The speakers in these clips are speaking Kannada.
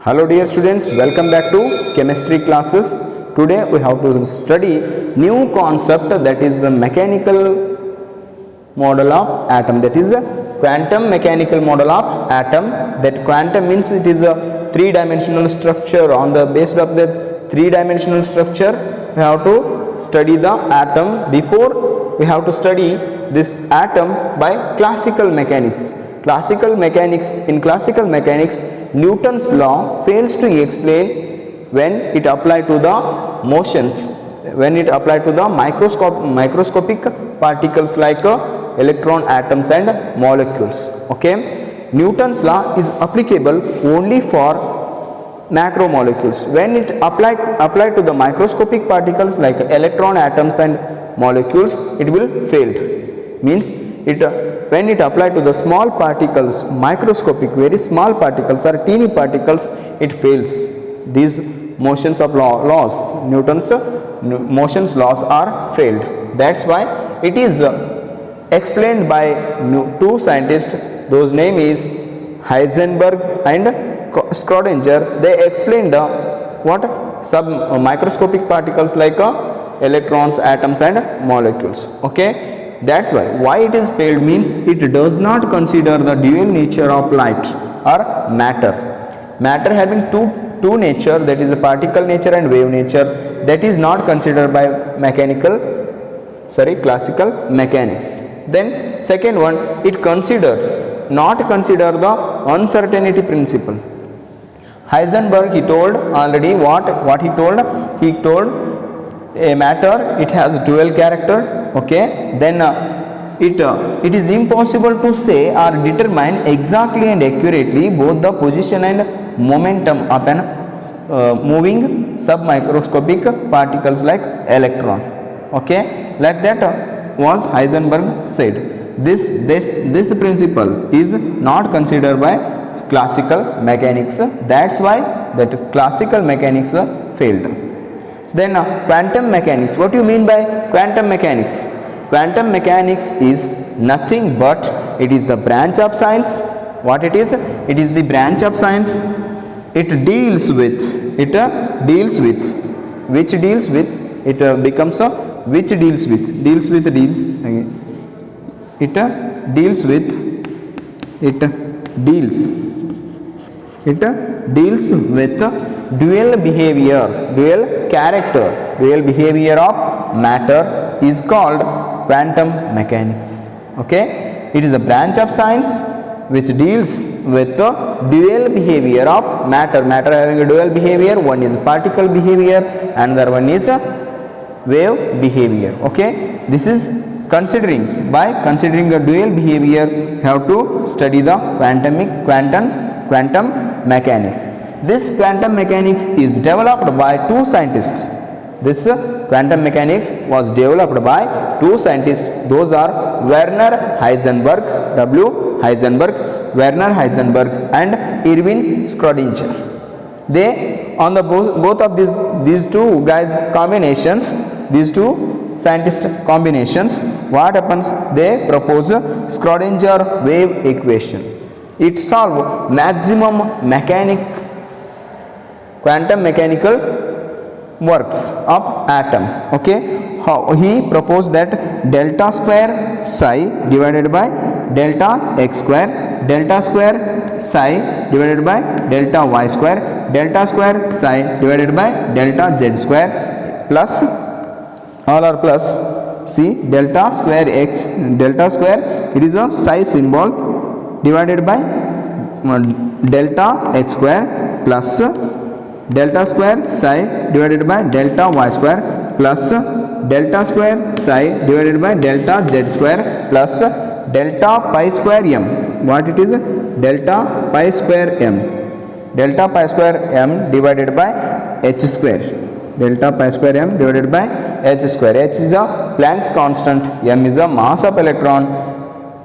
Hello dear students, welcome back to chemistry classes. Today we have to study new concept, that is the mechanical model of atom, that is a quantum mechanical model of atom. That quantum means it is a three-dimensional structure. On the basis of the three-dimensional structure we have to study the atom. Before we have to study this atom by classical mechanics. In classical mechanics, Newton's law fails to explain when it applied to the motions, when it applied to the microscopic particles like electron, atoms and molecules. Okay, Newton's law is applicable only for macromolecules. When it applied to the microscopic particles like electron, atoms and molecules, it will fail. Means when it applied to the small particles, microscopic, very small particles or teeny particles, it fails. These motions of laws, Newton's motions laws are failed. That's why it is explained by two scientists. Those name is Heisenberg and Schrödinger. They explained what microscopic particles like electrons, atoms and molecules. Okay, that's why it is failed means it does not consider the dual nature of light or matter. Matter having two nature, that is a particle nature and wave nature, that is not considered by classical mechanics. Then second one, it not consider the uncertainty principle. Heisenberg, he told already what he told. He told a matter, it has dual character. Okay, then it is impossible to say or determine exactly and accurately both the position and momentum of an moving submicroscopic particles like electron. Okay, like that was Heisenberg said. This principle is not considered by classical mechanics. That's why that classical mechanics failed. Then quantum mechanics. What do you mean by quantum mechanics? Quantum mechanics is nothing but it is the branch of science. What it is? It is the branch of science. It deals with which deals with, it becomes a which deals with it deals with dual behavior of matter is called quantum mechanics. Okay, it is a branch of science which deals with the dual behavior of matter having a dual behavior. One is particle behavior, another one is a wave behavior. Okay, this is considering a dual behavior, you have to study the quantum mechanics. This quantum mechanics is developed by two scientists. This quantum mechanics was developed by two scientists. Those are Werner Heisenberg and Erwin Schrödinger. They, on the both of these two guys combinations, these two scientist combinations, what happens? They propose Schrödinger wave equation. It solve maximum quantum mechanical works of atom. Okay, how he proposed that delta square psi divided by delta x square, delta square psi divided by delta y square, delta square psi divided by delta z square, plus all are plus, see, delta square x, delta square, it is a psi symbol, divided by delta x square, plus delta square psi divided by delta y square, plus delta square psi divided by delta z square, plus delta pi square m. What it is? Delta pi square m. Delta pi square m divided by h square. Delta pi square m divided by h square. H is a Planck's constant, m is the mass of electron,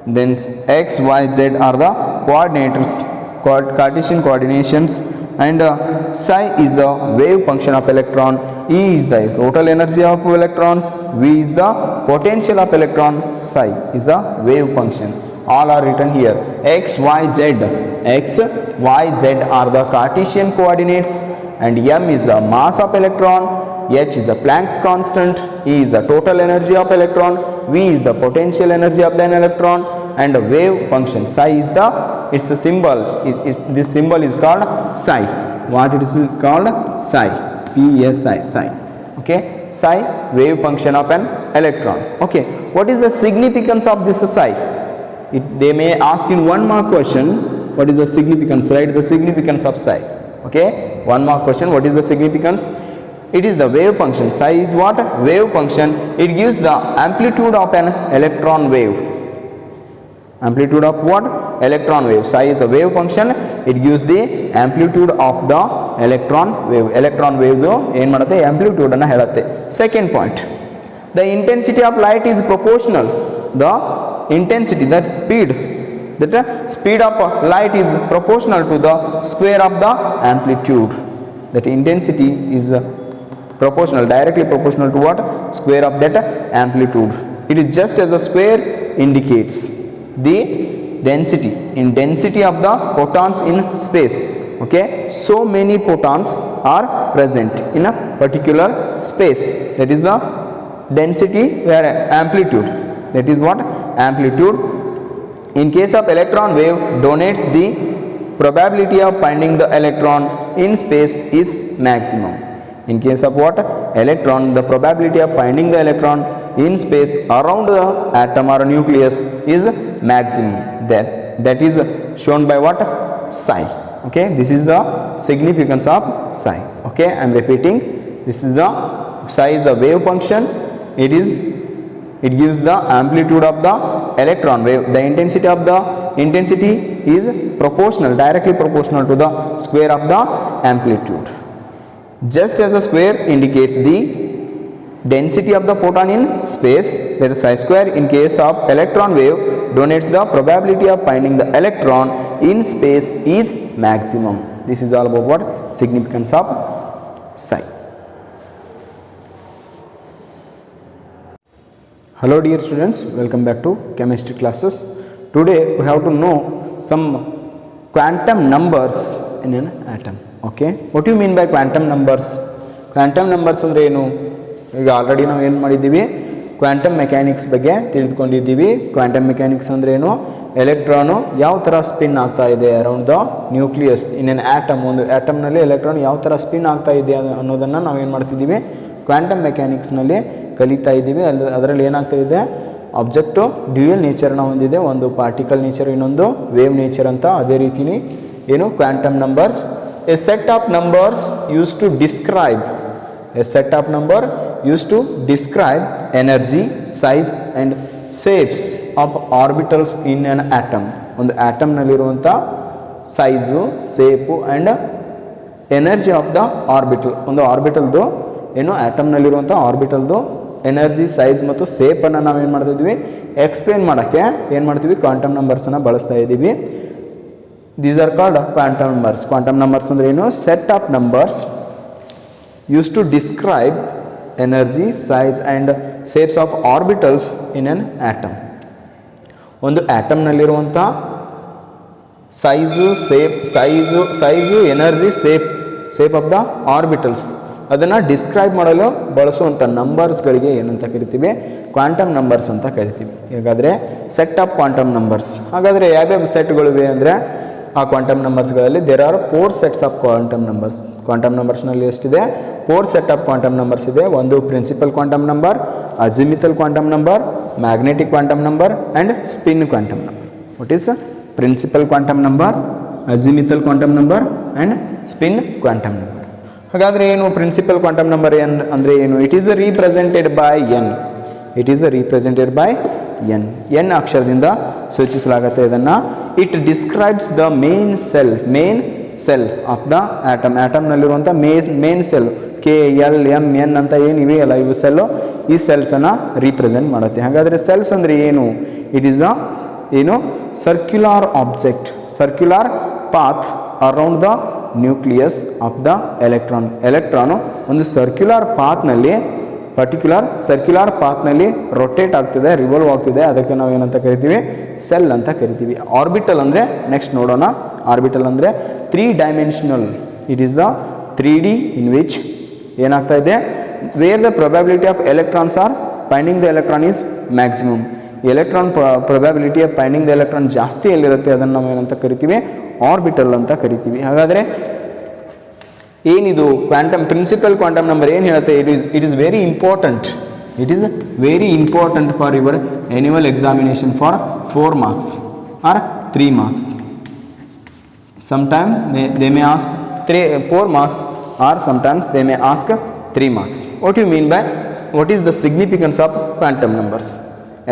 then x, y, z are the coordinators, Cartesian coordinations, and psi is the wave function of electron, E is the total energy of electrons, V is the potential of electron, psi is the wave function. all are written here. X, Y, Z. X, Y, Z are the Cartesian coordinates, and m is the mass of electron, h is the Planck's constant, E is the total energy of electron, V is the potential energy of an electron, and the wave function psi is the, it's a symbol, this symbol is called psi. What it is called? Psi. Psi, psi. Okay, psi, wave function of an electron. Okay, what is the significance of this psi? They may ask in one mark question, what is the significance? Write the significance of psi. Okay, one mark question, what is the significance? It is the wave function. Psi is what? Wave function. It gives the amplitude of an electron wave. Amplitude of what? Electron wave. Psi is the wave function. It gives the amplitude of the electron wave. Electron wave do ಏನು ಮಾಡುತ್ತೆ? amplitude ಅನ್ನು ಹೇಳುತ್ತೆ. Second point, the intensity of light is proportional. The intensity, that speed, that speed of light is proportional to the square of the amplitude. That intensity is proportional, directly proportional to what? Square of that amplitude. It is just as a square indicates the density, in density of the photons in space. Okay, so many photons are present in a particular space. That is the density where amplitude. That is what? Amplitude. In case of electron wave, donates the probability of finding the electron in space is maximum. In case of what? Electron, the probability of finding the electron in space around the atom or nucleus is maximum. That is shown by what? Psi. Okay, this is the significance of psi. Okay, I am repeating, this is the psi is a wave function. It gives the amplitude of the electron wave. The intensity is proportional, directly proportional to the square of the amplitude. Just as a square indicates the density of the photon in space, that is psi square, in case of electron wave, donates the probability of finding the electron in space is maximum. This is all about what? Significance of psi. Hello dear students, welcome back to chemistry classes. Today we have to know some quantum numbers in an atom. Okay, what do you mean by quantum numbers? Quantum numbers ಅಂದ್ರೆ ಏನು? ಈಗ ಆಲ್ರೆಡಿ ನಾವು ಏನು ಮಾಡಿದ್ದೀವಿ, ಕ್ವಾಂಟಮ್ ಮೆಕ್ಯಾನಿಕ್ಸ್ ಬಗ್ಗೆ ತಿಳಿದುಕೊಂಡಿದ್ದೀವಿ. ಕ್ವಾಂಟಮ್ ಮೆಕ್ಯಾನಿಕ್ಸ್ ಅಂದ್ರೆ ಏನು? ಎಲೆಕ್ಟ್ರಾನು ಯಾವ ಥರ ಸ್ಪಿನ್ ಆಗ್ತಾ ಇದೆ around the nucleus in an atom. ಒಂದು ಆಟಮ್ನಲ್ಲಿ ಎಲೆಕ್ಟ್ರಾನ್ ಯಾವ ಥರ ಸ್ಪಿನ್ ಆಗ್ತಾ ಇದೆ ಅನ್ನೋದನ್ನು ನಾವು ಏನು ಮಾಡ್ತಿದ್ದೀವಿ, ಕ್ವಾಂಟಮ್ ಮೆಕ್ಯಾನಿಕ್ಸ್ನಲ್ಲಿ ಕಲಿತಾ ಇದ್ದೀವಿ. ಅದರಲ್ಲಿ ಏನಾಗ್ತಾ ಇದೆ, ಆಬ್ಜೆಕ್ಟು ಡ್ಯೂಯಲ್ ನೇಚರ್ನ ಹೊಂದಿದೆ, ಒಂದು ಪಾರ್ಟಿಕಲ್ ನೇಚರ್, ಇನ್ನೊಂದು ವೇವ್ ನೇಚರ್ ಅಂತ. ಅದೇ ರೀತಿಯೇ ಏನು quantum numbers, a set of numbers use to describe, a set of number use to describe energy, size and shapes of orbitals in an atom. ಒಂದು ಆಟಮ್ನಲ್ಲಿರುವಂಥ size, shape and energy of the orbital. ಒಂದು ಆರ್ಬಿಟಲ್ದು ಏನು ಆಟಮ್ನಲ್ಲಿರುವಂಥ ಆರ್ಬಿಟಲ್ದು ಎನರ್ಜಿ, ಸೈಜ್ ಮತ್ತು ಶೇಪನ್ನು ನಾವು ಏನು ಮಾಡ್ತಿದ್ವಿ, ಎಕ್ಸ್ಪ್ಲೇನ್ ಮಾಡೋಕ್ಕೆ ಏನು ಮಾಡ್ತೀವಿ, ಕ್ವಾಂಟಮ್ ನಂಬರ್ಸನ್ನು ಬಳಸ್ತಾ ಇದ್ದೀವಿ. These are called quantum numbers. Quantum numbers ಅಂದರೆ ಏನು? Set of numbers use to describe energy, size and shapes of orbitals in an atom. ಒಂದು ಆಟಮ್ನಲ್ಲಿರುವಂಥ size, energy, shape of the orbitals ಅದನ್ನು ಡಿಸ್ಕ್ರೈಬ್ ಮಾಡಲು ಬಳಸುವಂಥ ನಂಬರ್ಸ್ಗಳಿಗೆ ಏನಂತ ಕರಿತೀವಿ, ಕ್ವಾಂಟಮ್ ನಂಬರ್ಸ್ ಅಂತ ಕರಿತೀವಿ. ಹಾಗಾದರೆ ಸೆಟ್ ಆಫ್ ಕ್ವಾಂಟಮ್ ನಂಬರ್ಸ್. ಹಾಗಾದರೆ ಯಾವ್ಯಾವ ಸೆಟ್ಗಳಿವೆ ಅಂದರೆ, ಆ ಕ್ವಾಂಟಮ್ ನಂಬರ್ಸ್ಗಳಲ್ಲಿ there are 4 sets of quantum numbers. Quantum ನಂಬರ್ಸ್ನಲ್ಲಿ ಎಷ್ಟಿದೆ? 4 ಸೆಟ್ ಆಫ್ ಕ್ವಾಂಟಮ್ ನಂಬರ್ಸ್ ಇದೆ. ಒಂದು principal quantum number, azimuthal quantum number, magnetic quantum number and spin quantum number. What is principal quantum number, azimuthal quantum number and spin quantum number. ಹಾಗಾದರೆ ಏನು ಪ್ರಿನ್ಸಿಪಲ್ ಕ್ವಾಂಟಮ್ ನಂಬರ್ ಅಂದರೆ ಏನು? It is represented by N. It is represented by N. N ಅಕ್ಷರದಿಂದ ಸೂಚಿಸಲಾಗುತ್ತೆ ಇದನ್ನು. It describes the main shell of the atom. ಆಟಮ್ನಲ್ಲಿರುವಂಥ ಮೇನ್ ಸೆಲ್, KLMN ಅಂತ ಏನಿವೆಯಲ್ಲ ಇವು ಸೆಲ್ಲು, ಈ ಸೆಲ್ಸನ್ನು ರೀಪ್ರೆಸೆಂಟ್ ಮಾಡುತ್ತೆ. ಹಾಗಾದರೆ ಸೆಲ್ಸ್ ಅಂದರೆ ಏನು? ಇಟ್ ಈಸ್ ದ ಏನು circular object, circular path around the nucleus of the electron. Electron ಒಂದು ಸರ್ಕ್ಯುಲರ್ ಪಾತ್ನಲ್ಲಿ ಪರ್ಟಿಕ್ಯುಲರ್ ಸರ್ಕ್ಯುಲರ್ ಪಾತ್ನಲ್ಲಿ ರೊಟೇಟ್ ಆಗ್ತಿದೆ, ರಿವಾಲ್ವ್ ಆಗ್ತಿದೆ, ಅದಕ್ಕೆ ನಾವು ಏನಂತ ಕರಿತೀವಿ, ಸೆಲ್ ಅಂತ ಕರಿತೀವಿ. ಆರ್ಬಿಟಲ್ ಅಂದರೆ ನೆಕ್ಸ್ಟ್ ನೋಡೋಣ. ಆರ್ಬಿಟಲ್ ಅಂದರೆ 3 dimensional. It is the 3D in which ಏನಾಗ್ತಾ ಇದೆ, where the probability of electrons are finding the electron is maximum. Electron probability of finding the electron ಜಾಸ್ತಿ ಎಲ್ಲಿರುತ್ತೆ ಅದನ್ನು ನಾವು ಏನಂತ ಕರಿತೀವಿ, ಆರ್ಬಿಟಲ್ ಅಂತ ಕರಿತೀವಿ. ಹಾಗಾದರೆ ಏನಿದು ಕ್ವಾಂಟಮ್ ಪ್ರಿನ್ಸಿಪಲ್ ಕ್ವಾಂಟಮ್ ನಂಬರ್ ಏನು ಹೇಳುತ್ತೆ, it is very important. It is very important for your annual examination for 4 marks or 3 marks. Sometimes they may ask 4 marks or sometimes they may ask 3 marks. What do you mean by, what is the significance of quantum numbers?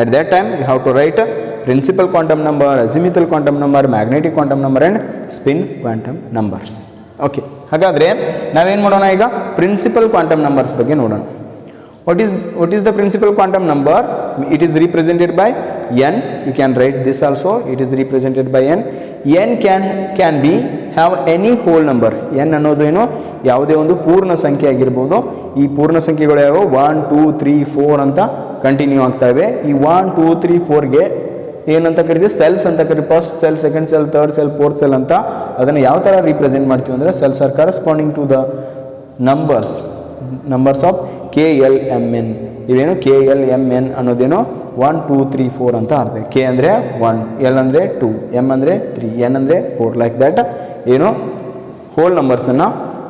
At that time you have to write principal quantum number, azimuthal quantum number, magnetic quantum number and spin quantum numbers. Okay, ಹಾಗಾದರೆ ನಾವೇನು ಮಾಡೋಣ, ಈಗ ಪ್ರಿನ್ಸಿಪಲ್ ಕ್ವಾಂಟಮ್ ನಂಬರ್ಸ್ ಬಗ್ಗೆ ನೋಡೋಣ. what is the principal quantum number? It is represented by n. You can write this also. It is represented by n. n can be have any whole number. n ಅನ್ನೋದು ಏನು, ಯಾವುದೇ ಒಂದು ಪೂರ್ಣ ಸಂಖ್ಯೆ ಆಗಿರ್ಬೋದು. ಈ ಪೂರ್ಣ ಸಂಖ್ಯೆಗಳು ಯಾವ 1 2 3 4 ಅಂತ ಕಂಟಿನ್ಯೂ ಆಗ್ತಾ ಇವೆ. ಈ 1 2 3 4ಗೆ ಏನಂತ ಕರಿತೀವಿ, ಸೆಲ್ಸ್ ಅಂತ ಕರಿತೀವಿ. First shell, second shell, third shell, fourth shell ಅಂತ. ಅದನ್ನು ಯಾವ ಥರ ರಿಪ್ರೆಸೆಂಟ್ ಮಾಡ್ತೀವಿ ಅಂದರೆ, shells are corresponding to the numbers of KLMN. ಇವೇನು KLMN ಅನ್ನೋದೇನು 1 2 3 4 ಅಂತ ಅರ್ಥ. K ಅಂದರೆ 1, L ಅಂದರೆ 2, M ಅಂದರೆ 3, N ಅಂದರೆ 4. ಲೈಕ್ ದ್ಯಾಟ್ ಏನು ಹೋಲ್ ನಂಬರ್ಸನ್ನು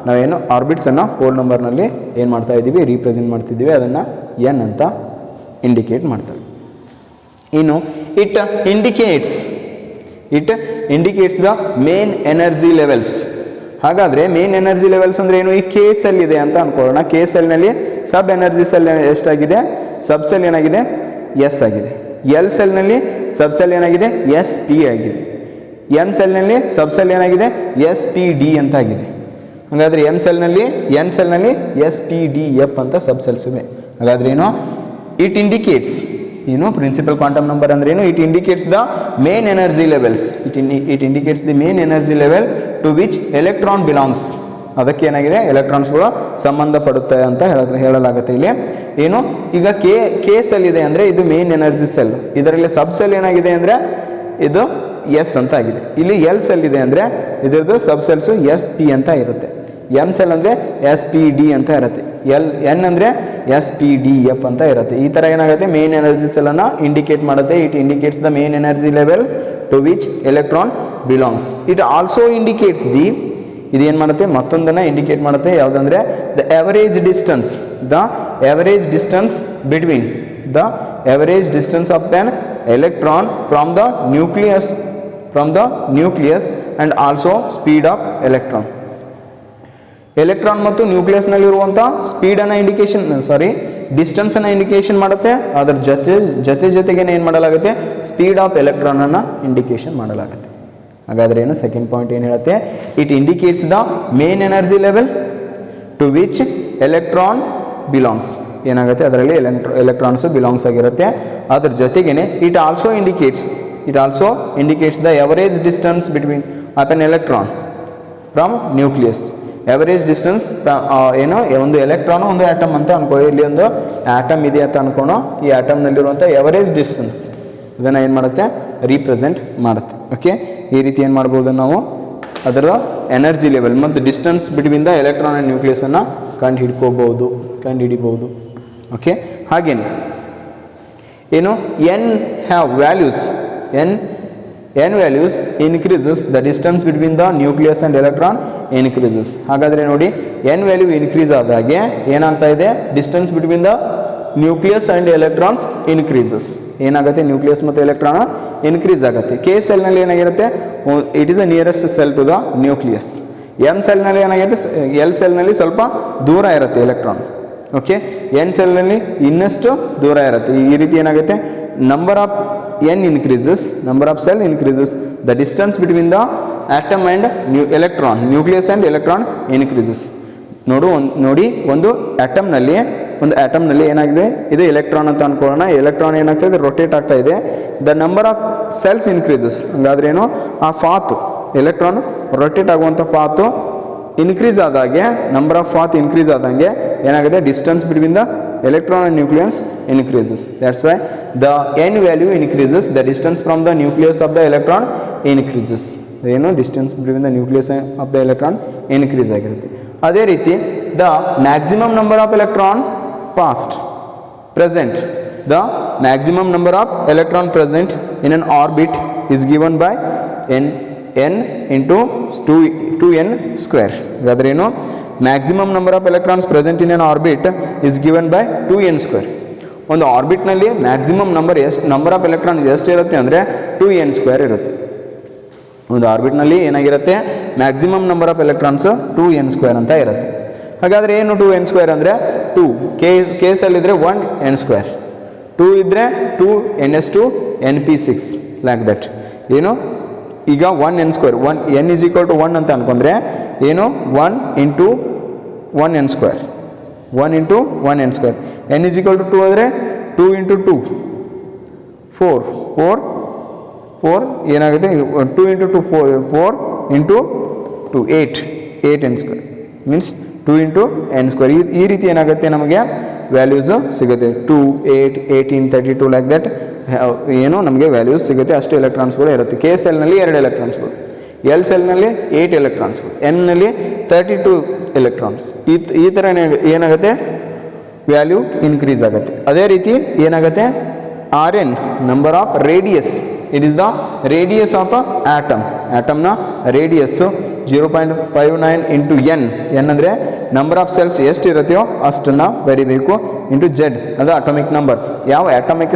ನಾವೇನು ಆರ್ಬಿಟ್ಸನ್ನು ಹೋಲ್ ನಂಬರ್ನಲ್ಲಿ ಏನು ಮಾಡ್ತಾ ಇದ್ದೀವಿ, ರೀಪ್ರೆಸೆಂಟ್ ಮಾಡ್ತಿದ್ದೀವಿ. ಅದನ್ನು N ಅಂತ ಇಂಡಿಕೇಟ್ ಮಾಡ್ತಾರೆ. ಇನ್ನು it indicates the main energy levels. ಹಾಗಾದರೆ ಮೇನ್ ಎನರ್ಜಿ ಲೆವೆಲ್ಸ್ ಅಂದರೆ ಏನು, ಈ K ಸೆಲ್ ಇದೆ ಅಂತ ಅನ್ಕೊಳ್ಳೋಣ. K ಸೆಲ್ನಲ್ಲಿ ಸಬ್ ಎನರ್ಜಿ ಸೆಲ್ ಎಷ್ಟಾಗಿದೆ, ಸಬ್ ಸೆಲ್ ಏನಾಗಿದೆ, S ಆಗಿದೆ. L ಸೆಲ್ನಲ್ಲಿ ಸಬ್ ಸೆಲ್ ಏನಾಗಿದೆ, SP ಆಗಿದೆ. N ಸೆಲ್ನಲ್ಲಿ ಸಬ್ ಸೆಲ್ ಏನಾಗಿದೆ, SPD ಅಂತ ಆಗಿದೆ. ಹಾಗಾದರೆ N ಸೆಲ್ನಲ್ಲಿ SPDF ಅಂತ ಸಬ್ ಸೆಲ್ಸ್ ಇವೆ. ಹಾಗಾದರೆ ಏನು, ಇಟ್ ಇಂಡಿಕೇಟ್ಸ್ ಏನು ಪ್ರಿನ್ಸಿಪಲ್ ಕ್ವಾಂಟಮ್ ನಂಬರ್ ಅಂದ್ರೆ ಏನು, it indicates the main energy levels. It indicates the main energy level to which electron belongs. ಅದಕ್ಕೆ ಏನಾಗಿದೆ, ಎಲೆಕ್ಟ್ರಾನ್ಸ್ಗಳು ಸಂಬಂಧಪಡುತ್ತೆ ಅಂತ ಹೇಳಲಾಗುತ್ತೆ ಇಲ್ಲಿ. ಏನು, ಈಗ ಕೆ ಸೆಲ್ ಇದೆ ಅಂದರೆ ಇದು ಮೇನ್ ಎನರ್ಜಿ ಸೆಲ್. ಇದರಲ್ಲಿ ಸಬ್ ಸೆಲ್ ಏನಾಗಿದೆ ಅಂದರೆ ಇದು ಎಸ್ ಅಂತ ಆಗಿದೆ. ಇಲ್ಲಿ ಎಲ್ ಸೆಲ್ ಇದೆ ಅಂದರೆ ಇದರದ್ದು ಸಬ್ ಸೆಲ್ಸು SP ಅಂತ ಇರುತ್ತೆ. M ಸೆಲ್ ಅಂದರೆ SPD ಅಂತ ಇರುತ್ತೆ. N ಅಂದರೆ SPDF ಅಂತ ಇರುತ್ತೆ. ಈ ಥರ ಏನಾಗುತ್ತೆ, ಮೇನ್ ಎನರ್ಜಿ ಸೆಲ್ಲನ್ನು ಇಂಡಿಕೇಟ್ ಮಾಡುತ್ತೆ. It indicates the main energy level to which electron belongs. It also indicates the, ಇದು ಏನು ಮಾಡುತ್ತೆ, ಮತ್ತೊಂದನ್ನು ಇಂಡಿಕೇಟ್ ಮಾಡುತ್ತೆ. ಯಾವುದಂದರೆ the average distance between the average distance of an electron from the nucleus and also speed of electron. Electron ಮತ್ತು ನ್ಯೂಕ್ಲಿಯಸ್ನಲ್ಲಿರುವಂಥ ಸ್ಪೀಡನ್ನು ಡಿಸ್ಟೆನ್ಸನ್ನು ಇಂಡಿಕೇಶನ್ ಮಾಡುತ್ತೆ. ಅದರ ಜೊತೆಗೇನೆ ಏನು ಮಾಡಲಾಗುತ್ತೆ, ಸ್ಪೀಡ್ ಆಫ್ ಎಲೆಕ್ಟ್ರಾನನ್ನು ಇಂಡಿಕೇಶನ್ ಮಾಡಲಾಗುತ್ತೆ. ಹಾಗಾದರೆ ಏನು, ಸೆಕೆಂಡ್ ಪಾಯಿಂಟ್ ಏನು ಹೇಳುತ್ತೆ, it indicates the main energy level to which electron belongs. ಏನಾಗುತ್ತೆ, ಅದರಲ್ಲಿ ಎಲೆಕ್ಟ್ರಾನ್ಸು ಬಿಲಾಂಗ್ಸ್ ಆಗಿರುತ್ತೆ. ಅದ್ರ ಜೊತೆಗೇನೆ it also indicates the average distance between of an electron from nucleus. Average distance ಏನು, ಒಂದು ಎಲೆಕ್ಟ್ರಾನು ಒಂದು ಆಟಮ್ ಅಂತ ಅನ್ಕೊಳ್ಳಿ. ಇಲ್ಲಿ ಒಂದು ಆಟಮ್ ಇದೆ ಅಂತ ಅನ್ಕೋಣ. ಈ ಆಟಮ್ನಲ್ಲಿರುವಂಥ ಎವರೇಜ್ ಡಿಸ್ಟೆನ್ಸ್ ಇದನ್ನು ಏನು ಮಾಡುತ್ತೆ, ರೀಪ್ರೆಸೆಂಟ್ ಮಾಡುತ್ತೆ. ಓಕೆ, ಈ ರೀತಿ ಏನು ಮಾಡ್ಬೋದು ನಾವು, ಅದರ ಎನರ್ಜಿ ಲೆವೆಲ್ ಮತ್ತು distance between the electron and ನ್ಯೂಕ್ಲಿಯಸನ್ನು ಕಂಡುಹಿಡಿಬೋದು. ಓಕೆ, ಹಾಗೇನೆ ಏನು, n values increases, the distance between the nucleus and electron increases. ಹಾಗಾದರೆ ನೋಡಿ, n ವ್ಯಾಲ್ಯೂ ಇನ್ಕ್ರೀಸ್ ಆದಾಗೆ ಏನಾಗ್ತಾ ಇದೆ, distance between the nucleus and electrons increases. ಏನಾಗುತ್ತೆ, ನ್ಯೂಕ್ಲಿಯಸ್ ಮತ್ತು ಎಲೆಕ್ಟ್ರಾನ್ ಇನ್ಕ್ರೀಸ್ ಆಗುತ್ತೆ. K ಸೆಲ್ನಲ್ಲಿ ಏನಾಗಿರುತ್ತೆ, it is the nearest shell to the nucleus. M ಸೆಲ್ನಲ್ಲಿ ಏನಾಗಿರುತ್ತೆ, L ಸೆಲ್ನಲ್ಲಿ ಸ್ವಲ್ಪ ದೂರ ಇರುತ್ತೆ ಎಲೆಕ್ಟ್ರಾನ್. ಓಕೆ, N ಸೆಲ್ನಲ್ಲಿ ಇನ್ನಷ್ಟು ದೂರ ಇರುತ್ತೆ. ಈ ರೀತಿ ಏನಾಗುತ್ತೆ, number of n increases, number of cell increases, the distance between the atom and nucleus and electron increases. ನೋಡಿ ಒಂದು ಆಟಮ್ನಲ್ಲಿ ಏನಾಗಿದೆ, ಇದು ಎಲೆಕ್ಟ್ರಾನ್ ಅಂತ ಅನ್ಕೊಳ್ಳೋಣ. ಎಲೆಕ್ಟ್ರಾನ್ ಏನಾಗ್ತಾ ಇದೆ, ರೊಟೇಟ್ ಆಗ್ತಾ ಇದೆ. The number of shells increases. ಹಂಗಾದ್ರೆ ಏನು, ಆ ಪಾತ್ ಎಲೆಕ್ಟ್ರಾನ್ ರೊಟೇಟ್ ಆಗುವಂಥ ಪಾತು ಇನ್ಕ್ರೀಸ್ ಆದಾಗೆ, ನಂಬರ್ ಆಫ್ ಪಾತ್ ಇನ್ಕ್ರೀಸ್ ಆದಂಗೆ ಏನಾಗಿದೆ, distance between the electron and nucleus increases. That's why the n value increases, the distance from the nucleus of the electron increases. Distance between the nucleus of the electron increase ಆಗಿರುತ್ತೆ. ಅದೇ ರೀತಿ the maximum number of electron passed present, the maximum number of electron present in an orbit is given by n into 2n square. ಹಾಗಾದ್ರೆ ಏನು, maximum number of electrons present in an orbit is given by 2n square. ಒಂದು ಆರ್ಬಿಟ್ನಲ್ಲಿ ಮ್ಯಾಕ್ಸಿಮಮ್ ನಂಬರ್ ಆಫ್ ಎಲೆಕ್ಟ್ರಾನ್ ಎಷ್ಟು ಇರುತ್ತೆ ಅಂದರೆ 2n ಸ್ಕ್ವೇರ್ ಇರುತ್ತೆ. ಒಂದು ಆರ್ಬಿಟ್ನಲ್ಲಿ ಏನಾಗಿರುತ್ತೆ, maximum number of electrons 2n square ಅಂತ ಇರುತ್ತೆ. ಹಾಗಾದರೆ ಏನು 2n ಸ್ಕ್ವೇರ್ ಅಂದರೆ 2 ಕೇಸಲ್ಲಿದ್ದರೆ 1n ಸ್ಕ್ವೇರ್, 2 ಇದ್ದರೆ 2ns2 np6 ಲೈಕ್ ದಟ್. ಏನು ಈಗ 1n square, n is equal to 1 ಅಂತ ಅನ್ಕೊಂಡ್ರೆ ಏನು 1 into 1n square, 1 into 1n square. n is equal to 2 ಆದರೆ 2 ಇಂಟು 2 4 ಏನಾಗುತ್ತೆ, 2 into 2 4 into 2 8n square means 2 into n square. ಈ ರೀತಿ ಏನಾಗುತ್ತೆ, ನಮಗೆ ವ್ಯಾಲ್ಯೂಸ್ ಸಿಗುತ್ತೆ 2 8 18 32 ಲೈಕ್ ದಟ್. ಏನು ನಮಗೆ ವ್ಯಾಲ್ಯೂಸ್ ಸಿಗುತ್ತೆ, ಅಷ್ಟು ಎಲೆಕ್ಟ್ರಾನ್ಸ್ಗಳು ಇರುತ್ತೆ. ಕೆ ಸೆಲ್ನಲ್ಲಿ 2 ಎಲೆಕ್ಟ್ರಾನ್ಸ್ಗಳು, ಎಲ್ ಸೆಲ್ನಲ್ಲಿ 8 ಎಲೆಕ್ಟ್ರಾನ್ಸ್ಗಳು, ಎನ್ನಲ್ಲಿ 32 ಎಲೆಕ್ಟ್ರಾನ್ಸ್. ಈ ಥರ ಏನಾಗುತ್ತೆ, ವ್ಯಾಲ್ಯೂ ಇನ್ಕ್ರೀಸ್ ಆಗುತ್ತೆ. ಅದೇ ರೀತಿ ಏನಾಗುತ್ತೆ, R N number of radius, it is the radius of atom. ಆಟಮ್ನ ರೇಡಿಯಸ್ಸು 0.59 ಇಂಟು ಎನ್ ಅಂದರೆ ನಂಬರ್ ಆಫ್ ಸೆಲ್ಸ್ ಎಷ್ಟು ಇರುತ್ತೆಯೋ ಅಷ್ಟನ್ನು ಬರೀಬೇಕು, ಇಂಟು ಜೆಡ್ ಅದು ಅಟಾಮಿಕ್ ನಂಬರ್, ಯಾವ ಆಟಮಿಕ್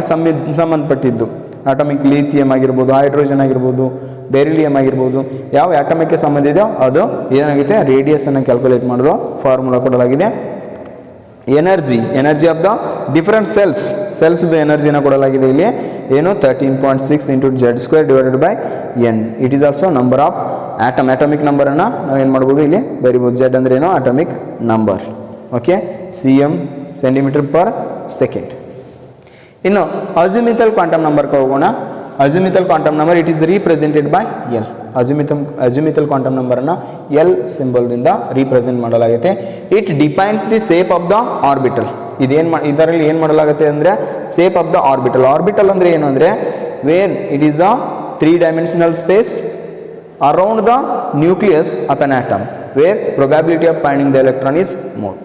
ಸಂಬಂಧಪಟ್ಟಿದ್ದು. ಅಟಾಮಿಕ್ ಲೀಥಿಯಂ ಆಗಿರ್ಬೋದು, ಹೈಡ್ರೋಜನ್ ಆಗಿರ್ಬೋದು, ಬೆರಿಲಿಯಂ ಆಗಿರ್ಬೋದು, ಯಾವ ಆಟಮಿಕ್ಗೆ ಸಂಬಂಧ ಇದೆಯೋ ಅದು ಏನಾಗುತ್ತೆ, ರೇಡಿಯಸನ್ನು ಕ್ಯಾಲ್ಕುಲೇಟ್ ಮಾಡಲು ಫಾರ್ಮುಲಾ ಕೊಡಲಾಗಿದೆ. ಎನರ್ಜಿ ಆಫ್ ದ ಡಿಫರೆಂಟ್ ಸೆಲ್ಸ್ದು ಎನರ್ಜಿನ ಕೊಡಲಾಗಿದೆ ಇಲ್ಲಿ. ಏನು 13.6 into Z square divided by N. It is also number of atomic ನಂಬರನ್ನು ನಾವು ಏನು ಮಾಡ್ಬೋದು, ಇಲ್ಲಿ ಬರಿಬೋದು. ಜೆಡ್ ಅಂದ್ರೆ ಏನು, atomic number. Okay, cm centimetre per second. ಇನ್ನು ಅಜಿಮಿಥಲ್ ಕ್ವಾಂಟಮ್ ನಂಬರ್ಗೆ ಹೋಗೋಣ. Azimuthal quantum number it is represented by L. Azimuthal quantum ನಂಬರನ್ನು ಎಲ್ ಸಿಂಬಲ್ದಿಂದ ರೀಪ್ರೆಸೆಂಟ್ ಮಾಡಲಾಗುತ್ತೆ. It defines the shape of the orbital. ಇದರಲ್ಲಿ ಏನು ಮಾಡಲಾಗುತ್ತೆ ಅಂದರೆ shape of the orbital. Orbital ಅಂದರೆ ಏನು ಅಂದರೆ where it is the 3-dimensional space around the nucleus of an atom where probability of finding the electron is more.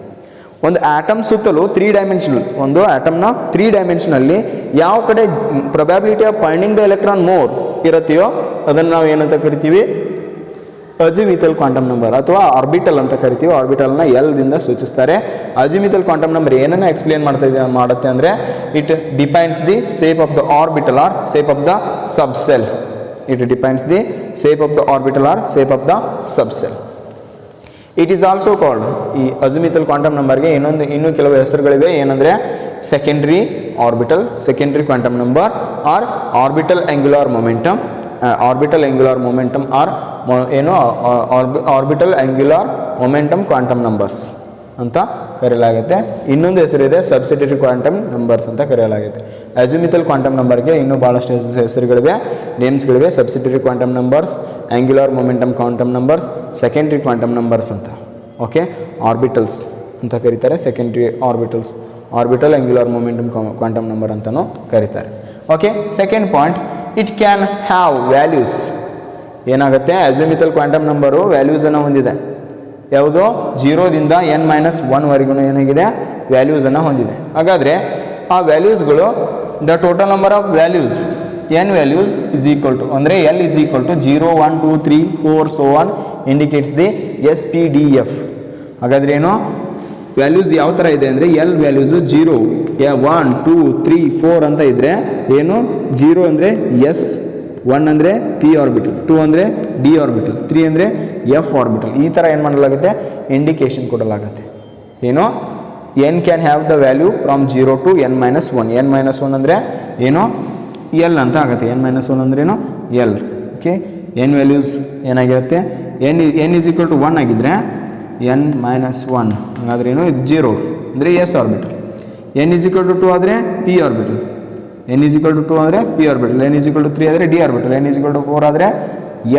ಒಂದು ಆಟಮ್ ಸುತ್ತಲೂ 3-dimensional, ಒಂದು ಆಟಮ್ನ 3-dimensionally ಯಾವ ಕಡೆ probability of finding the electron more ಇರುತ್ತೆಯೋ ಅದನ್ನು ನಾವು ಏನಂತ ಕರಿತೀವಿ, ಅಜಿಮಿಥಲ್ ಕ್ವಾಂಟಮ್ ನಂಬರ್ ಅಥವಾ ಆರ್ಬಿಟಲ್ ಅಂತ ಕರಿತೀವಿ. ಆರ್ಬಿಟಲ್ನ ಎಲ್ದಿಂದ ಸೂಚಿಸ್ತಾರೆ. ಅಜಿಮಿಥಲ್ ಕ್ವಾಂಟಮ್ ನಂಬರ್ ಏನನ್ನ ಎಕ್ಸ್ಪ್ಲೇನ್ ಮಾಡುತ್ತೆ ಅಂದರೆ it defines the shape of the orbital or shape of the subshell. It defines the shape of the orbital or shape of the subshell. It is also called, ಈ ಅಜಿಮಿಥಲ್ ಕ್ವಾಂಟಮ್ ನಂಬರ್ಗೆ ಇನ್ನೂ ಕೆಲವು ಹೆಸರುಗಳಿವೆ. ಏನಂದರೆ secondary orbital, secondary quantum number or orbital angular momentum, orbital angular momentum or ಏನು orbital angular momentum quantum numbers ಅಂತ ಕರೆಯಲಾಗುತ್ತೆ. ಇನ್ನೊಂದು ಹೆಸರಿದೆ ಸಬ್ಸಿಟರಿ ಕ್ವಾಂಟಮ್ ನಂಬರ್ಸ್ ಅಂತ ಕರೆಯಲಾಗುತ್ತೆ. ಅಜಿಮಿಥಲ್ ಕ್ವಾಂಟಮ್ ನಂಬರ್ಗೆ ಇನ್ನೂ ಭಾಳಷ್ಟು ಹೆಸರುಗಳಿವೆ, ನೇಮ್ಸ್ಗಳಿವೆ. Subsidiary quantum numbers, angular momentum quantum numbers, secondary quantum numbers ಅಂತ. ಓಕೆ, ಆರ್ಬಿಟಲ್ಸ್ ಅಂತ ಕರೀತಾರೆ, secondary orbitals, orbital angular momentum quantum number ಅಂತಲೂ ಕರೀತಾರೆ. Okay, second point, it can have values. ಏನಾಗುತ್ತೆ, ಅಜಿಮಿಥಲ್ ಕ್ವಾಂಟಮ್ ನಂಬರು ವ್ಯಾಲ್ಯೂಸನ್ನು ಹೊಂದಿದೆ. ಯಾವುದೋ 0ದಿಂದ n-1 ವರೆಗೂ ಏನಾಗಿದೆ, ವ್ಯಾಲ್ಯೂಸನ್ನು ಹೊಂದಿದೆ. ಹಾಗಾದರೆ ಆ ವ್ಯಾಲ್ಯೂಸ್ಗಳು the total number of values n values is equal to ಅಂದರೆ L is equal to 0 1 2 3 4 so on indicates the SPDF. ಹಾಗಾದ್ರೆ ಏನು, ವ್ಯಾಲ್ಯೂಸ್ ಯಾವ ಥರ ಇದೆ ಅಂದರೆ L ವ್ಯಾಲ್ಯೂಸು 0 1 2 3 4 ಅಂತ ಇದ್ದರೆ ಏನು, 0 ಅಂದರೆ S, 1 ಅಂದರೆ p ಆರ್ಬಿಟಲ್, 2 ಅಂದರೆ d ಆರ್ಬಿಟಲ್, 3 ಅಂದರೆ f ಆರ್ಬಿಟಲ್. ಈ ಥರ ಏನು ಮಾಡಲಾಗುತ್ತೆ, ಇಂಡಿಕೇಶನ್ ಕೊಡಲಾಗುತ್ತೆ. ಏನು, n can have the value from 0 to n-1. n-1 ಅಂದರೆ ಏನು, L ಅಂತ ಆಗುತ್ತೆ. n-1 ಅಂದ್ರೇನು, L. ಓಕೆ, n ವ್ಯಾಲ್ಯೂಸ್ ಏನಾಗಿರುತ್ತೆ, n ಇಸ್ ಈಕ್ವಲ್ ಟು 1 ಆಗಿದ್ದರೆ n-1 ಹಾಗಾದ್ರೆ ಏನು, 0 ಅಂದರೆ s orbital. n is equal to 2 ಆದರೆ p orbital, n is equal to 2 ಆದರೆ p orbital, n is equal to 3 ಆದರೆ d orbital, n is equal to 4 ಆದರೆ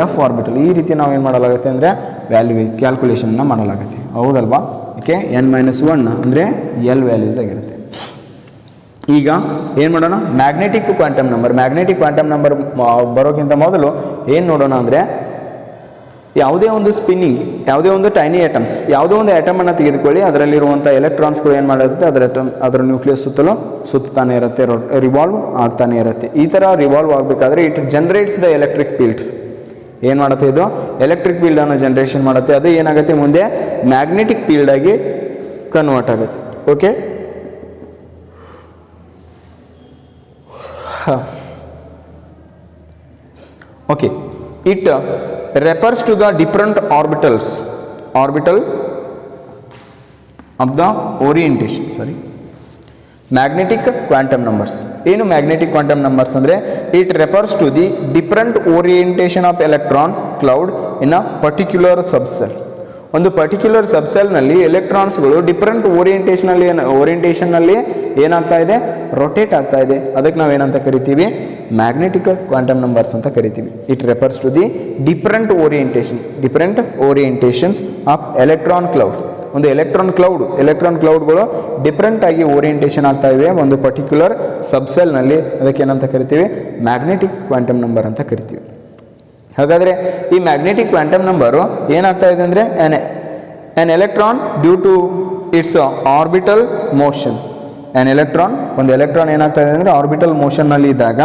f ಆರ್ಬಿಟಲ್. ಈ ರೀತಿ ನಾವು ಏನು ಮಾಡಲಾಗುತ್ತೆ ಅಂದರೆ ವ್ಯಾಲ್ಯೂ ಕ್ಯಾಲ್ಕುಲೇಷನ್ನ ಮಾಡಲಾಗುತ್ತೆ. ಹೌದಲ್ವಾ? ಓಕೆ, n-1 ಅಂದರೆ L ವ್ಯಾಲ್ಯೂಸ್ ಆಗಿರುತ್ತೆ. ಈಗ ಏನು ಮಾಡೋಣ, magnetic quantum number. Magnetic quantum number ಬರೋಕ್ಕಿಂತ ಮೊದಲು ಏನು ನೋಡೋಣ ಅಂದರೆ, ಯಾವುದೇ ಒಂದು ಸ್ಪಿನ್ನಿಂಗ್, ಯಾವುದೇ ಒಂದು ಟೈನಿ ಆಟಮ್ಸ್, ಯಾವುದೋ ಒಂದು ಆಟಮನ್ನು ತೆಗೆದುಕೊಳ್ಳಿ, ಅದರಲ್ಲಿರುವಂಥ ಎಲೆಕ್ಟ್ರಾನ್ಸ್ಗಳು ಏನು ಮಾಡಿರುತ್ತೆ, ಅದರ ನ್ಯೂಕ್ಲಿಯಸ್ ಸುತ್ತಲೂ ಸುತ್ತಾನೆ ಇರುತ್ತೆ, ರಿವಾಲ್ವ್ ಆಗ್ತಾನೆ ಇರುತ್ತೆ. ಈ ಥರ ರಿವಾಲ್ವ್ ಆಗಬೇಕಾದ್ರೆ it generates the electric field. ಏನು ಮಾಡುತ್ತೆ, ಇದು ಎಲೆಕ್ಟ್ರಿಕ್ ಫೀಲ್ಡನ್ನು ಜನರೇಷನ್ ಮಾಡುತ್ತೆ. ಅದು ಏನಾಗುತ್ತೆ, ಮುಂದೆ ಮ್ಯಾಗ್ನೆಟಿಕ್ ಫೀಲ್ಡ್ ಆಗಿ ಕನ್ವರ್ಟ್ ಆಗುತ್ತೆ. Okay, okay, it refers to the different orbital of the orientation, magnetic quantum numbers. ಏನು magnetic quantum numbers ಅಂದರೆ, it refers to the different orientation of electron cloud in a particular subcell. ಒಂದು ಪರ್ಟಿಕ್ಯುಲರ್ ಸಬ್ಸೆಲ್ನಲ್ಲಿ ಎಲೆಕ್ಟ್ರಾನ್ಸ್ಗಳು ಡಿಫ್ರೆಂಟ್ ಓರಿಯೆಂಟೇಷನ್ನಲ್ಲಿ ಏನಾಗ್ತಾ ಇದೆ, ರೊಟೇಟ್ ಆಗ್ತಾ ಇದೆ. ಅದಕ್ಕೆ ನಾವು ಏನಂತ ಕರಿತೀವಿ, ಮ್ಯಾಗ್ನೆಟಿಕ್ ಕ್ವಾಂಟಮ್ ನಂಬರ್ಸ್ ಅಂತ ಕರಿತೀವಿ. It refers to the different orientations of electron cloud. ಒಂದು ಎಲೆಕ್ಟ್ರಾನ್ ಕ್ಲೌಡ್ಗಳು ಡಿಫ್ರೆಂಟ್ ಆಗಿ ಓರಿಯೆಂಟೇಷನ್ ಆಗ್ತಾ ಇವೆ ಒಂದು ಪರ್ಟಿಕ್ಯುಲರ್ ಸಬ್ಸೆಲ್ನಲ್ಲಿ. ಅದಕ್ಕೆ ಏನಂತ ಕರಿತೀವಿ, ಮ್ಯಾಗ್ನೆಟಿಕ್ ಕ್ವಾಂಟಮ್ ನಂಬರ್ ಅಂತ ಕರಿತೀವಿ. ಹಾಗಾದರೆ ಈ ಮ್ಯಾಗ್ನೆಟಿಕ್ ಕ್ವಾಂಟಮ್ ನಂಬರು ಏನಾಗ್ತಾ ಇದೆ ಅಂದರೆ, an electron due to its orbital motion. ಒಂದು ಎಲೆಕ್ಟ್ರಾನ್ ಏನಾಗ್ತಾ ಇದೆ ಅಂದರೆ ಆರ್ಬಿಟಲ್ ಮೋಷನ್ನಲ್ಲಿ ಇದ್ದಾಗ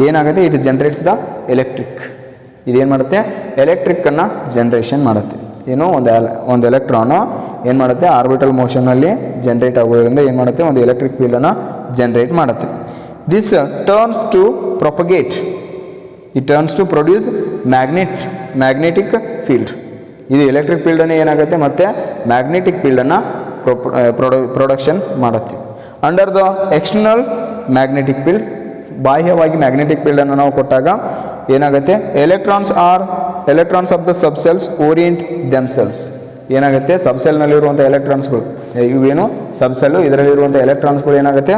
ಏನಾಗುತ್ತೆ, ಇಟ್ ಜನರೇಟ್ಸ್ ದ ಎಲೆಕ್ಟ್ರಿಕ್. ಇದೇನು ಮಾಡುತ್ತೆ, ಎಲೆಕ್ಟ್ರಿಕ್ಕನ್ನು ಜನ್ರೇಷನ್ ಮಾಡುತ್ತೆ. ಏನು, ಒಂದು ಎಲೆಕ್ಟ್ರಾನು ಏನು ಮಾಡುತ್ತೆ, ಆರ್ಬಿಟಲ್ ಮೋಷನ್ನಲ್ಲಿ ಜನ್ರೇಟ್ ಆಗೋದ್ರಿಂದ ಏನು ಮಾಡುತ್ತೆ, ಒಂದು ಎಲೆಕ್ಟ್ರಿಕ್ ಫೀಲ್ಡನ್ನು ಜನ್ರೇಟ್ ಮಾಡುತ್ತೆ. This turns to propagate, it turns to produce magnetic field. ಇದು ಎಲೆಕ್ಟ್ರಿಕ್ ಫೀಲ್ಡನ್ನು ಏನಾಗುತ್ತೆ, ಮತ್ತು ಮ್ಯಾಗ್ನೆಟಿಕ್ ಫೀಲ್ಡನ್ನು ಪ್ರೊಡಕ್ಷನ್ ಮಾಡುತ್ತೆ. Under the external magnetic field, ಬಾಹ್ಯವಾಗಿ ಮ್ಯಾಗ್ನೆಟಿಕ್ ಫೀಲ್ಡನ್ನು ನಾವು ಕೊಟ್ಟಾಗ ಏನಾಗುತ್ತೆ, electrons of the subshells orient themselves. ಏನಾಗುತ್ತೆ, ಸಬ್ಸೆಲ್ನಲ್ಲಿರುವಂಥ ಎಲೆಕ್ಟ್ರಾನ್ಸ್ಗಳು, ಇವೇನು ಸಬ್ಸೆಲ್ಲು, ಇದರಲ್ಲಿರುವಂಥ ಎಲೆಕ್ಟ್ರಾನ್ಸ್ಗಳು ಏನಾಗುತ್ತೆ,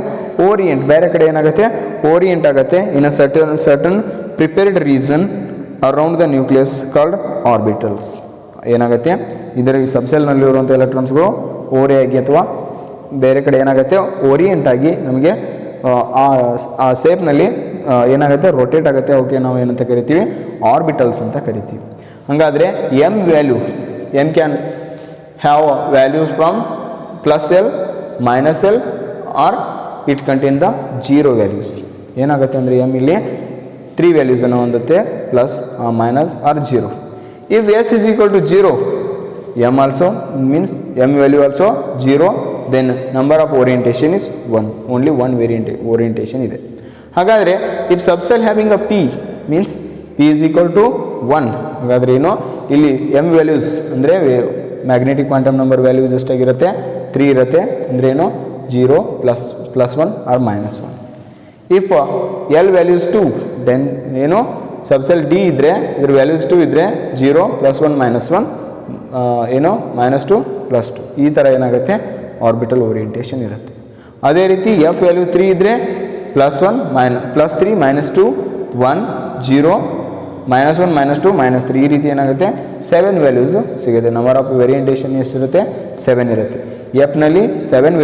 ಓರಿಯೆಂಟ್, ಬೇರೆ ಕಡೆ ಏನಾಗುತ್ತೆ, ಓರಿಯೆಂಟ್ ಆಗುತ್ತೆ in a certain prepared reason around the nucleus called orbitals. ಏನಾಗುತ್ತೆ, ಇದರ ಸಬ್ಸೆಲ್ನಲ್ಲಿರುವಂಥ ಎಲೆಕ್ಟ್ರಾನ್ಸ್ಗಳು ಓರೆಯಾಗಿ ಅಥವಾ ಬೇರೆ ಕಡೆ ಏನಾಗುತ್ತೆ, ಓರಿಯೆಂಟ್ ಆಗಿ ನಮಗೆ ಆ ಸೇಪ್ನಲ್ಲಿ ಏನಾಗುತ್ತೆ, ರೊಟೇಟ್ ಆಗುತ್ತೆ. ಅವಕ್ಕೆ ನಾವು ಏನಂತ ಕರಿತೀವಿ, ಆರ್ಬಿಟಲ್ಸ್ ಅಂತ ಕರಿತೀವಿ. ಹಾಗಾದರೆ M can have values from +L, -L or it contain the 0 values. ಏನಾಗುತ್ತೆ ಅಂದರೆ, ಎಮ್ ಇಲ್ಲಿ 3 ವ್ಯಾಲ್ಯೂಸನ್ನು ಹೊಂದುತ್ತೆ, plus, minus or 0. If S is equal to 0, M also means M value also 0, then number of orientation is 1. Only one orientation ಇದೆ. ಹಾಗಾದರೆ if subshell having a P means P is equal to 1. ಹಾಗಾದರೆ ಏನು, ಇಲ್ಲಿ M ವ್ಯಾಲ್ಯೂಸ್ ಅಂದರೆ ಮ್ಯಾಗ್ನೆಟಿಕ್ ಕ್ವಾಂಟಮ್ ನಂಬರ್ ವ್ಯಾಲ್ಯೂಸ್ ಎಷ್ಟಾಗಿರುತ್ತೆ, 3 ಇರುತ್ತೆ. ಅಂದರೆ ಏನು, 0, +1 or -1. If L values 2, then ಏನು, ಸಬ್ಸೆಲ್ ಡಿ ಇದ್ದರೆ ಇದ್ರ ವ್ಯಾಲ್ಯೂಸ್ 2 ಇದ್ದರೆ 0, +1 -1 ಏನು, -2 +2. ಈ ಥರ ಏನಾಗುತ್ತೆ, ಆರ್ಬಿಟಲ್ ಓರಿಯೆಂಟೇಷನ್ ಇರುತ್ತೆ. ಅದೇ ರೀತಿ F ವ್ಯಾಲ್ಯೂ 3 ಇದ್ದರೆ +1 +3 -2 1 0 -1 -2 -3. ಈ ರೀತಿ ಏನಾಗುತ್ತೆ, 7 ವ್ಯಾಲ್ಯೂಸ್ ಸಿಗುತ್ತೆ. ನಂಬರ್ ಆಫ್ ವೇರಿಯಂಟೇಷನ್ ಎಷ್ಟಿರುತ್ತೆ, 7 ಇರುತ್ತೆ. ಎಫ್ನಲ್ಲಿ 7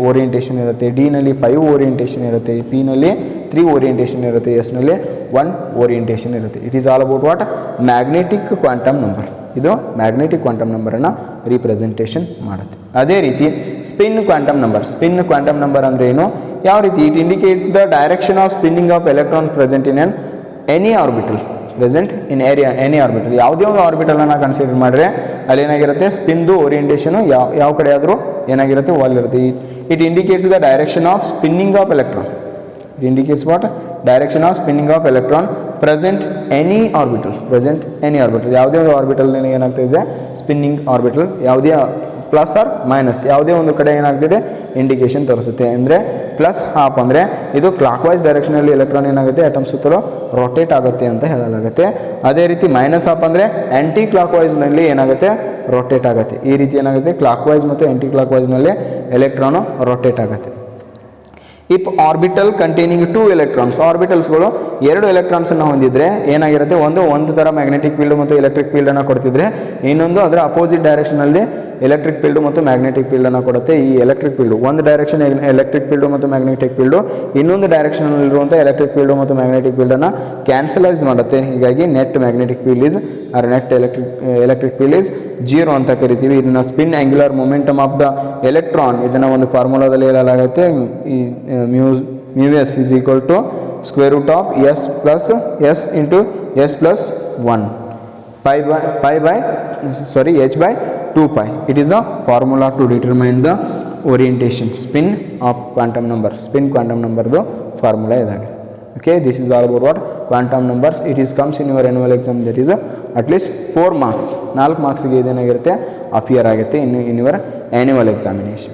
ಓರಿಯೆಂಟೇಷನ್ ಇರುತ್ತೆ, ಡಿನಲ್ಲಿ 5 ಓರಿಯೆಂಟೇಷನ್ ಇರುತ್ತೆ, ಪಿನಲ್ಲಿ 3 ಓರಿಯೆಂಟೇಷನ್ ಇರುತ್ತೆ, ಎಸ್ನಲ್ಲಿ 1 ಓರಿಯೆಂಟೇಷನ್ ಇರುತ್ತೆ. It is all about what, magnetic quantum number. ಇದು ಮ್ಯಾಗ್ನೆಟಿಕ್ ಕ್ವಾಂಟಮ್ ನಂಬರನ್ನು ರಿಪ್ರೆಸೆಂಟೇಷನ್ ಮಾಡುತ್ತೆ. ಅದೇ ರೀತಿ ಸ್ಪಿನ್ ಕ್ವಾಂಟಮ್ ನಂಬರ್ ಅಂದರೆ ಏನು, ಯಾವ ರೀತಿ, it indicates the direction of spinning of electron present in any orbital. Any orbital, ಯಾವುದೇ ಒಂದು ಆರ್ಬಿಟಲನ್ನು ಕನ್ಸಿಡರ್ ಮಾಡಿದ್ರೆ ಅಲ್ಲಿ ಏನಾಗಿರುತ್ತೆ, ಸ್ಪಿನ್ದು ಓರಿಯೆಂಟೇಷನು ಯಾವ ಕಡೆ ಆದರೂ ಏನಾಗಿರುತ್ತೆ, ವಾಲ್ ಇರುತ್ತೆ. It indicates the direction of spinning of electron. It indicates what, direction of spinning of electron present any orbital. ಯಾವುದೇ ಒಂದು ಆರ್ಬಿಟಲ್ ಏನಾಗ್ತಿದೆ, ಸ್ಪಿನ್ನಿಂಗ್ ಆರ್ಬಿಟಲ್, ಯಾವುದೇ ಪ್ಲಸ್ ಆರ್ ಮೈನಸ್ ಯಾವುದೇ ಒಂದು ಕಡೆ ಏನಾಗ್ತಿದೆ, ಇಂಡಿಕೇಶನ್ ತೋರಿಸುತ್ತೆ. ಅಂದರೆ +½ ಅಂದರೆ ಇದು ಕ್ಲಾಕ್ ವೈಸ್ ಡೈರೆಕ್ಷನಲ್ಲಿ ಎಲೆಕ್ಟ್ರಾನ್ ಏನಾಗುತ್ತೆ, ಅಟಮ್ ಸುತ್ತಲೂ ರೊಟೇಟ್ ಆಗುತ್ತೆ ಅಂತ ಹೇಳಲಾಗುತ್ತೆ. ಅದೇ ರೀತಿ -½ ಅಂದರೆ ಆ್ಯಂಟಿ ಕ್ಲಾಕ್ ವೈಸ್ನಲ್ಲಿ ಏನಾಗುತ್ತೆ, ರೊಟೇಟ್ ಆಗುತ್ತೆ. ಈ ರೀತಿ ಏನಾಗುತ್ತೆ, ಕ್ಲಾಕ್ ವೈಸ್ ಮತ್ತು ಆ್ಯಂಟಿ ಕ್ಲಾಕ್ ವೈಸ್ನಲ್ಲಿ ಎಲೆಕ್ಟ್ರಾನು ರೊಟೇಟ್ ಆಗುತ್ತೆ. ಇಫ್ ಆರ್ಬಿಟಲ್ ಕಂಟೈನಿಂಗ್ 2 ಎಲೆಕ್ಟ್ರಾನ್ಸ್, ಆರ್ಬಿಟಲ್ಸ್ಗಳು ಎರಡು ಎಲೆಕ್ಟ್ರಾನ್ಸನ್ನು ಹೊಂದಿದ್ರೆ ಏನಾಗಿರುತ್ತೆ, ಒಂದು ಥರ ಮ್ಯಾಗ್ನೆಟಿಕ್ ಫೀಲ್ಡ್ ಮತ್ತು ಎಲೆಕ್ಟ್ರಿಕ್ ಫೀಲ್ಡನ್ನು ಕೊಡ್ತಿದ್ರೆ, ಇನ್ನೊಂದು ಅದರ ಅಪೋಸಿಟ್ ಡೈರೆಕ್ಷನಲ್ಲಿ ಎಲೆಕ್ಟ್ರಿಕ್ ಫೀಲ್ಡು ಮತ್ತು ಮ್ಯಾಗ್ನೆಟಿಕ್ ಫೀಲ್ಡನ್ನು ಕೊಡುತ್ತೆ. ಈ ಎಲೆಕ್ಟ್ರಿಕ್ ಫೀಲ್ಡು ಒಂದು ಡೈರೆಕ್ಷನ್ ಎಲೆಕ್ಟ್ರಿಕ್ ಫೀಲ್ಡು ಮತ್ತು ಮ್ಯಾಗ್ನೆಟಿಕ್ ಫೀಲ್ಡು, ಇನ್ನೊಂದು ಡೈರೆಕ್ಷನಲ್ಲಿರುವಂಥ ಎಲೆಕ್ಟ್ರಿಕ್ ಫೀಲ್ಡು ಮತ್ತು ಮ್ಯಾಗ್ನೆಟಿಕ್ ಫೀಲ್ಡನ್ನು ಕ್ಯಾನ್ಸಲೈಸ್ ಮಾಡುತ್ತೆ. ಹೀಗಾಗಿ net magnetic field is or net electric field is 0 ಅಂತ ಕರಿತೀವಿ. ಇದನ್ನು spin angular momentum of the electron, ಇದನ್ನು ಒಂದು ಫಾರ್ಮುಲಾದಲ್ಲಿ ಹೇಳಲಾಗುತ್ತೆ. ಈ mu S is equal to square root of S plus S into S plus 1 h by 2 pi. It is the formula to determine the orientation spin of quantum number. Spin quantum number the formula ಇದಾಗಿದೆ. Okay, this is all about what quantum numbers. It is comes in your annual exam, that is at least 4 marks. 4 marks ಗೆ ಇದೇನಾಗಿರುತ್ತೆ, ಅಪಿಯರ್ ಆಗುತ್ತೆ in your annual examination.